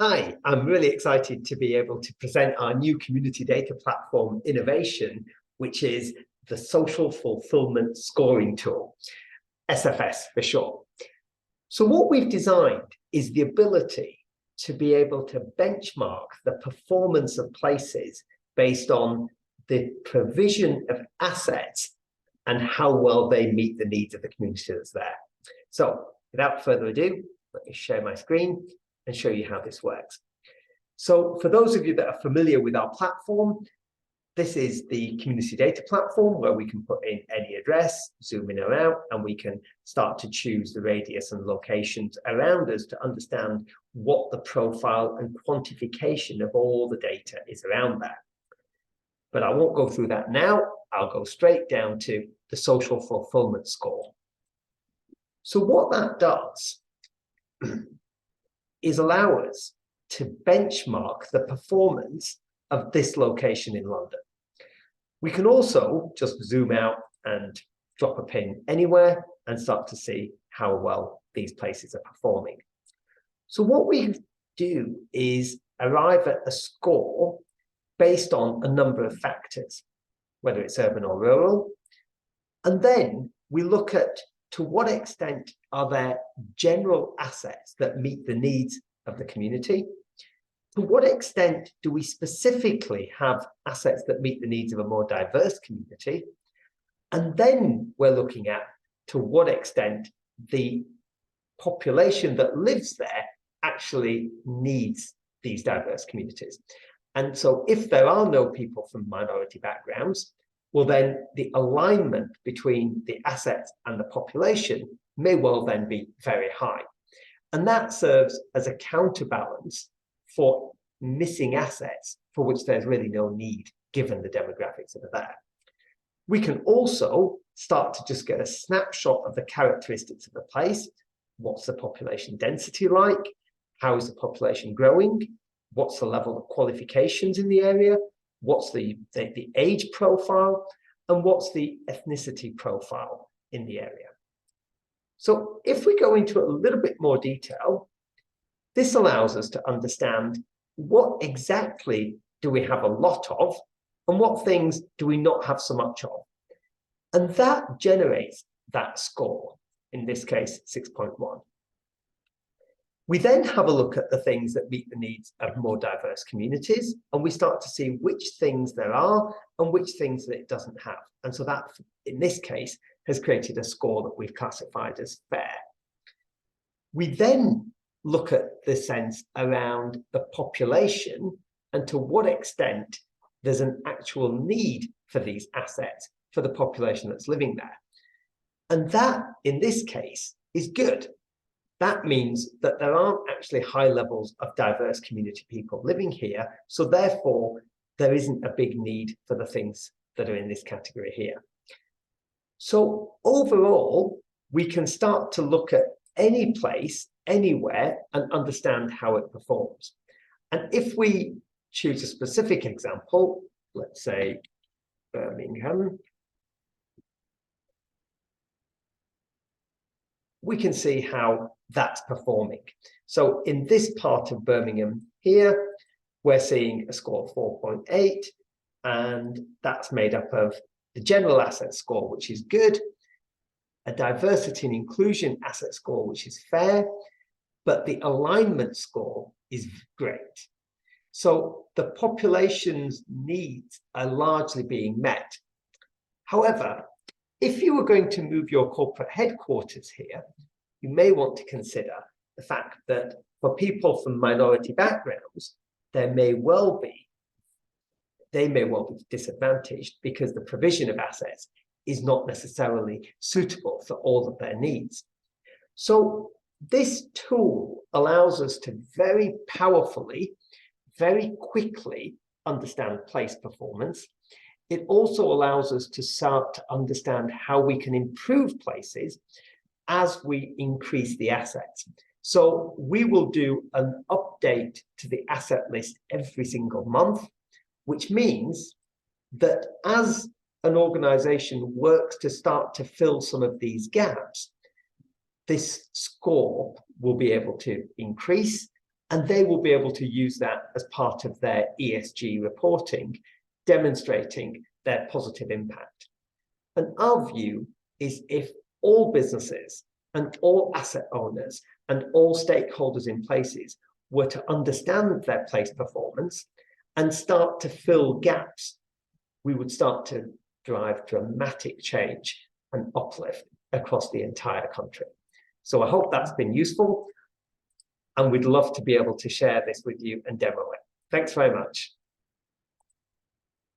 Hi, I'm really excited to be able to present our new community data platform innovation, which is the Social Fulfillment Scoring Tool, SFS for short. So what we've designed is the ability to be able to benchmark the performance of places based on the provision of assets and how well they meet the needs of the community that's there. So without further ado, let me share my screen and show you how this works. So for those of you that are familiar with our platform, this is the community data platform where we can put in any address, zoom in or out, and we can start to choose the radius and locations around us to understand what the profile and quantification of all the data is around that. But I won't go through that now. I'll go straight down to the social fulfillment score. So what that does is allow us to benchmark the performance of this location in London. We can also just zoom out and drop a pin anywhere and start to see how well these places are performing. So what we do is arrive at a score based on a number of factors, whether it's urban or rural, and then we look at to what extent are there general assets that meet the needs of the community? To what extent do we specifically have assets that meet the needs of a more diverse community? And then we're looking at to what extent the population that lives there actually needs these diverse communities. And so if there are no people from minority backgrounds, well, then the alignment between the assets and the population may well then be very high. And that serves as a counterbalance for missing assets for which there's really no need given the demographics that are there. We can also start to just get a snapshot of the characteristics of the place. What's the population density like? How is the population growing? What's the level of qualifications in the area? What's the age profile? And what's the ethnicity profile in the area? So if we go into a little bit more detail, this allows us to understand what exactly do we have a lot of and what things do we not have so much of. And that generates that score, in this case, 6.1. We then have a look at the things that meet the needs of more diverse communities, and we start to see which things there are and which things that it doesn't have. And so that, in this case, has created a score that we've classified as fair. We then look at the sense around the population and to what extent there's an actual need for these assets for the population that's living there. And that, in this case, is good. That means that there aren't actually high levels of diverse community people living here. So therefore, there isn't a big need for the things that are in this category here. So overall, we can start to look at any place, anywhere, and understand how it performs. And if we choose a specific example, let's say Birmingham, we can see how that's performing. So in this part of Birmingham here, we're seeing a score of 4.8, and that's made up of the general asset score, which is good, a diversity and inclusion asset score, which is fair, but the alignment score is great. So the population's needs are largely being met. However, if you were going to move your corporate headquarters here, you may want to consider the fact that for people from minority backgrounds, they may well be disadvantaged because the provision of assets is not necessarily suitable for all of their needs. So this tool allows us to very powerfully, very quickly understand place performance. It also allows us to start to understand how we can improve places as we increase the assets. So we will do an update to the asset list every single month, which means that as an organization works to start to fill some of these gaps, this score will be able to increase And they will be able to use that as part of their ESG reporting, demonstrating their positive impact. And our view is if all businesses and all asset owners and all stakeholders in places were to understand their place performance and start to fill gaps, we would start to drive dramatic change and uplift across the entire country. So I hope that's been useful, and we'd love to be able to share this with you and demo it. Thanks very much.